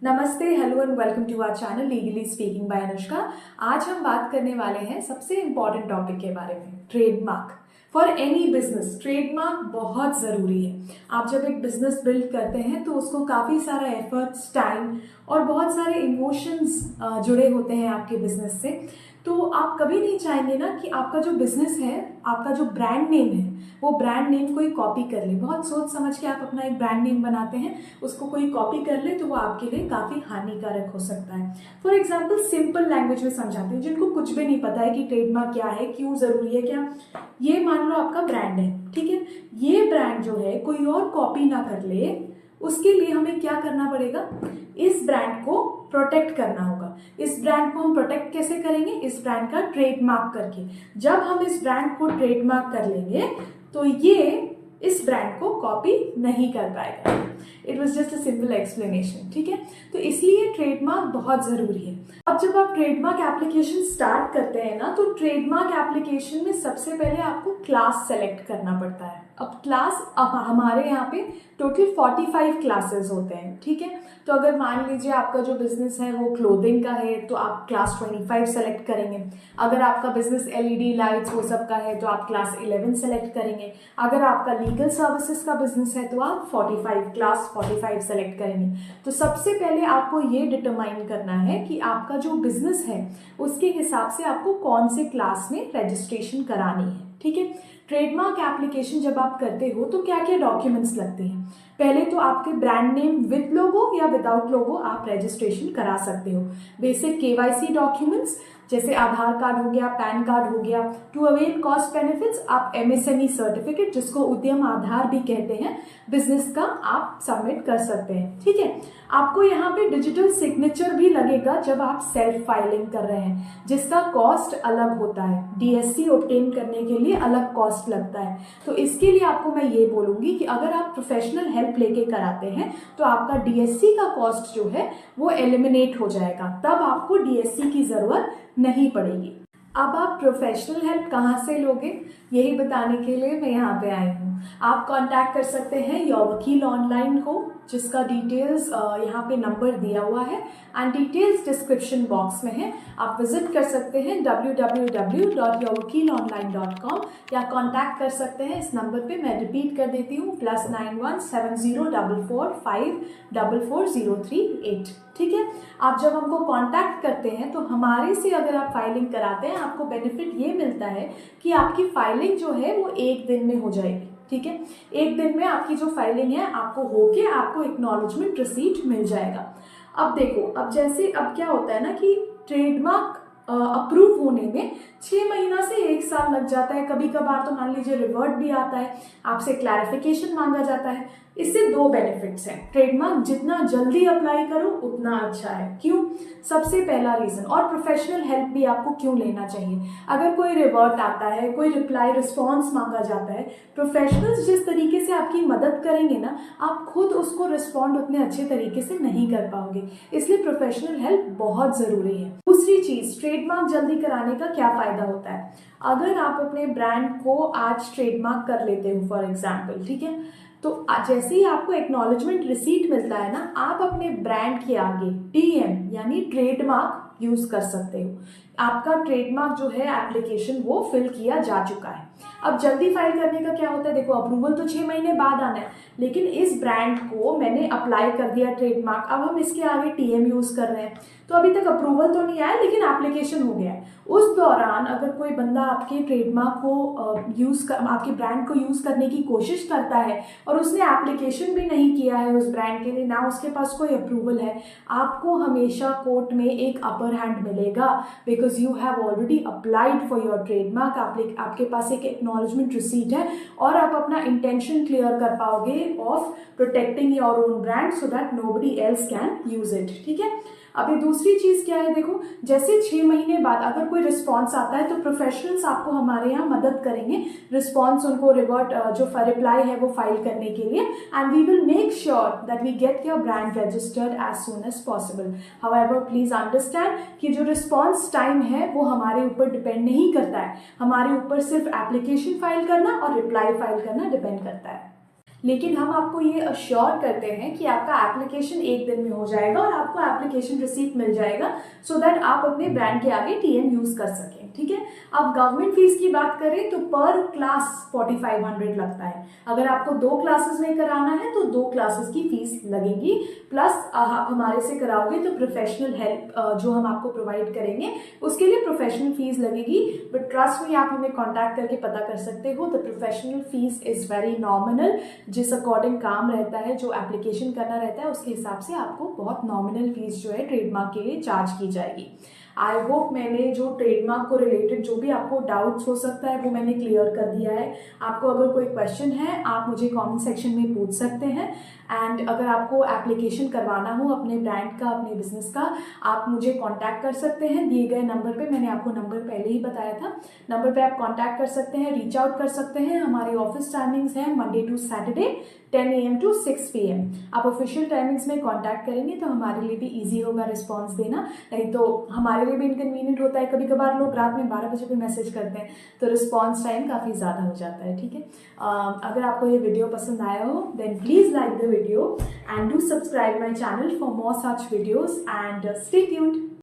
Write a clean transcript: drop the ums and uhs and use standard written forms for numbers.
नमस्ते, hello and welcome to our channel legally speaking by Anushka. आज हम बात करने वाले हैं सबसे इम्पॉर्टेंट टॉपिक के बारे में, trademark. For any business trademark बहुत ज़रूरी है। आप जब एक बिजनेस बिल्ड करते हैं तो उसको काफ़ी सारा एफर्ट्स, टाइम और बहुत सारे इमोशंस जुड़े होते हैं आपके बिजनेस से। तो आप कभी नहीं चाहेंगे ना कि आपका जो बिजनेस है, आपका जो ब्रांड नेम है, वो ब्रांड नेम कोई कॉपी कर ले। बहुत सोच समझ के आप अपना एक ब्रांड नेम बनाते हैं, उसको कोई कॉपी कर ले तो वो आपके लिए काफ़ी हानिकारक हो सकता है। फॉर एग्जाम्पल सिंपल लैंग्वेज में समझाते हैं जिनको कुछ भी नहीं पता है कि ट्रेडमार्क क्या है, क्यों ज़रूरी है, क्या। ये मान लो आपका ब्रांड है, ठीक है। ये ब्रांड जो है कोई और कॉपी ना कर ले, उसके लिए हमें क्या करना पड़ेगा, इस ब्रांड को प्रोटेक्ट करना होगा। इस ब्रांड को हम प्रोटेक्ट कैसे करेंगे, इस ब्रांड का ट्रेडमार्क करके। जब हम इस ब्रांड को ट्रेडमार्क कर लेंगे तो ये इस ब्रांड को कॉपी नहीं कर पाएगा। It was just a simple explanation, ठीक है। तो इसलिए ट्रेडमार्क बहुत ज़रूरी है। अब जब आप ट्रेडमार्क एप्लीकेशन स्टार्ट करते हैं ना, तो ट्रेडमार्क एप्लीकेशन में सबसे पहले आपको क्लास सेलेक्ट करना पड़ता है। अब क्लास, अब हमारे यहाँ पे टोटल 45 क्लासेस होते हैं, ठीक है। तो अगर मान लीजिए आपका जो बिजनेस है वो क्लोथिंग का है तो आप क्लास 25 सेलेक्ट करेंगे। अगर आपका बिजनेस LED लाइट्स वो सब का है तो आप क्लास 11 सेलेक्ट करेंगे। अगर आपका लीगल सर्विसेज का बिजनेस है तो आप क्लास 45 सेलेक्ट करेंगे। तो सबसे पहले आपको ये डिटरमाइन करना है कि आपका जो बिजनेस है उसके हिसाब से आपको कौन से क्लास में रजिस्ट्रेशन करानी है, ठीक है। ट्रेडमार्क एप्लीकेशन जब आप करते हो तो क्या क्या डॉक्यूमेंट्स लगते हैं। पहले तो आपके ब्रांड नेम विद लोगो या विदाउट लोगो आप रजिस्ट्रेशन करा सकते हो। बेसिक KYC डॉक्यूमेंट्स जैसे आधार कार्ड हो गया, पैन कार्ड हो गया। टू अवेल कॉस्ट बेनिफिट्स आप MSME सर्टिफिकेट, जिसको उद्यम आधार भी कहते हैं, बिजनेस का आप सबमिट कर सकते हैं, ठीक है। आपको यहाँ पे डिजिटल सिग्नेचर भी लगेगा जब आप सेल्फ फाइलिंग कर रहे हैं, जिसका कॉस्ट अलग होता है। DSC ऑब्टेन करने के लिए अलग कॉस्ट लगता है। तो इसके लिए आपको मैं ये बोलूंगी कि अगर आप प्रोफेशनल हेल्प लेके कराते हैं तो आपका DSC का कॉस्ट जो है वो एलिमिनेट हो जाएगा, तब आपको DSC की जरूरत नहीं पड़ेगी। अब आप प्रोफेशनल हेल्प कहाँ से लोगे, यही बताने के लिए मैं यहाँ पे आई हूँ। आप कांटेक्ट कर सकते हैं योर वकील ऑनलाइन को, जिसका डिटेल्स यहाँ पे नंबर दिया हुआ है एंड डिटेल्स डिस्क्रिप्शन बॉक्स में है। आप विजिट कर सकते हैं www.yourvakilonline.com या कांटेक्ट कर सकते हैं इस नंबर पे। मैं रिपीट कर देती हूँ, +91 7044 544 ठीक है। आप जब हमको कांटेक्ट करते हैं तो हमारे से अगर आप फाइलिंग कराते हैं, आपको बेनिफिट ये मिलता है कि आपकी फाइलिंग जो है वो 1 दिन में हो जाएगी, ठीक है। 1 दिन में आपकी जो फाइलिंग है आपको होके आपको एक्नॉलेजमेंट रिसीट मिल जाएगा। अब देखो, अब क्या होता है ना कि ट्रेडमार्क अप्रूव होने में 6 महीना से 1 साल लग जाता है। कभी कभार तो मान लीजिए रिवर्ट भी आता है, आपसे क्लैरिफिकेशन मांगा जाता है। इससे 2 बेनिफिट्स हैं। ट्रेडमार्क जितना जल्दी अप्लाई करो उतना अच्छा है। क्यों? सबसे पहला रीजन, और प्रोफेशनल हेल्प भी आपको क्यों लेना चाहिए। अगर कोई रिवर्ट आता है, कोई रिप्लाई रिस्पॉन्स मांगा जाता है, प्रोफेशनल्स जिस तरीके से आपकी मदद करेंगे ना, आप खुद उसको रिस्पॉन्ड उतने अच्छे तरीके से नहीं कर पाओगे। इसलिए प्रोफेशनल हेल्प बहुत जरूरी है। दूसरी चीज, ट्रेडमार्क जल्दी कराने का क्या फायदा होता है। अगर आप अपने ब्रांड को आज ट्रेडमार्क कर लेते हो फॉर एग्जाम्पल, ठीक है, तो जैसे ही आपको एक्नॉलेजमेंट रिसीट मिलता है ना, आप अपने ब्रांड के आगे TM यानी ट्रेडमार्क यूज कर सकते हो। आपका ट्रेडमार्क जो है एप्लीकेशन वो फिल किया जा चुका है। अब जल्दी फाइल करने का क्या होता है, देखो अप्रूवल तो 6 महीने बाद आना है, लेकिन इस ब्रांड को मैंने अप्लाई कर दिया ट्रेडमार्क, अब हम इसके आगे TM यूज कर रहे हैं, तो अभी तक अप्रूवल तो नहीं आया लेकिन एप्लीकेशन हो गया है। उस दौरान अगर कोई बंदा आपके ट्रेडमार्क को आपके ब्रांड को यूज करने की कोशिश करता है और उसने एप्लीकेशन भी नहीं किया है उस ब्रांड के लिए, ना उसके पास कोई अप्रूवल है, आपको हमेशा कोर्ट में एक अपर हैंड मिलेगा, because you have already applied for your trademark. आपके पास एक एक्नॉलेजमेंट रिसीट है और आप अपना इंटेंशन क्लियर कर पाओगे of protecting your own brand so that nobody else can use it, ठीक है। अभी दूसरी चीज क्या है, देखो जैसे 6 महीने बाद अगर कोई रिस्पॉन्स आता है तो प्रोफेशनल्स आपको हमारे यहाँ मदद करेंगे रिस्पॉन्स उनको जो रिप्लाई है वो फाइल करने के लिए, and we will make sure that we get your brand registered as soon as possible. However please understand कि जो रिस्पॉन्स टाइम है वो हमारे ऊपर डिपेंड नहीं करता है, हमारे ऊपर सिर्फ एप्लीकेशन फाइल करना और रिप्लाई फाइल करना डिपेंड करता है। लेकिन हम आपको ये अश्योर करते हैं कि आपका एप्लीकेशन 1 दिन में हो जाएगा और आपको एप्लीकेशन रिसीप्ट मिल जाएगा सो दैट आप अपने ब्रांड के आगे टीएम यूज कर सकें। ठीक है। अब गवर्नमेंट फीस की बात करें तो पर क्लास 4500 लगता है। अगर आपको 2 क्लासेस में कराना है तो 2 क्लासेस की फीस लगेगी, प्लस आप हमारे से कराओगे तो प्रोफेशनल हेल्प जो हम आपको प्रोवाइड करेंगे उसके लिए प्रोफेशनल फीस लगेगी। बट ट्रस्ट में आप हमें कॉन्टैक्ट करके पता कर सकते हो। The professional fees is very nominal. जिस अकॉर्डिंग काम रहता है, जो एप्लीकेशन करना रहता है, उसके हिसाब से आपको बहुत नॉमिनल फीस जो है ट्रेडमार्क के लिए चार्ज की जाएगी। आई होप मैंने जो ट्रेडमार्क को रिलेटेड जो भी आपको डाउट्स हो सकता है वो मैंने क्लियर कर दिया है। आपको अगर कोई क्वेश्चन है आप मुझे कमेंट सेक्शन में पूछ सकते हैं। एंड अगर आपको एप्लीकेशन करवाना हो अपने ब्रांड का, अपने बिजनेस का, आप मुझे कांटेक्ट कर सकते हैं दिए गए नंबर पे। मैंने आपको नंबर पहले ही बताया था, नंबर पे आप कांटेक्ट कर सकते हैं, रीच आउट कर सकते हैं। हमारे ऑफिस टाइमिंग्स हैं Monday to Saturday 10 AM to 6 PM। आप ऑफिशियल टाइमिंग्स में कांटेक्ट करेंगे तो हमारे लिए भी इजी होगा रिस्पांस देना, नहीं तो हमारे लिए भी इनकन्वीनियंट होता है। कभी कभार लोग रात में 12 बजे पे मैसेज करते हैं तो रिस्पांस टाइम काफ़ी ज़्यादा हो जाता है। ठीक है। अगर आपको ये वीडियो पसंद आया हो then please like the video and do subscribe my channel for more such videos and stay tuned.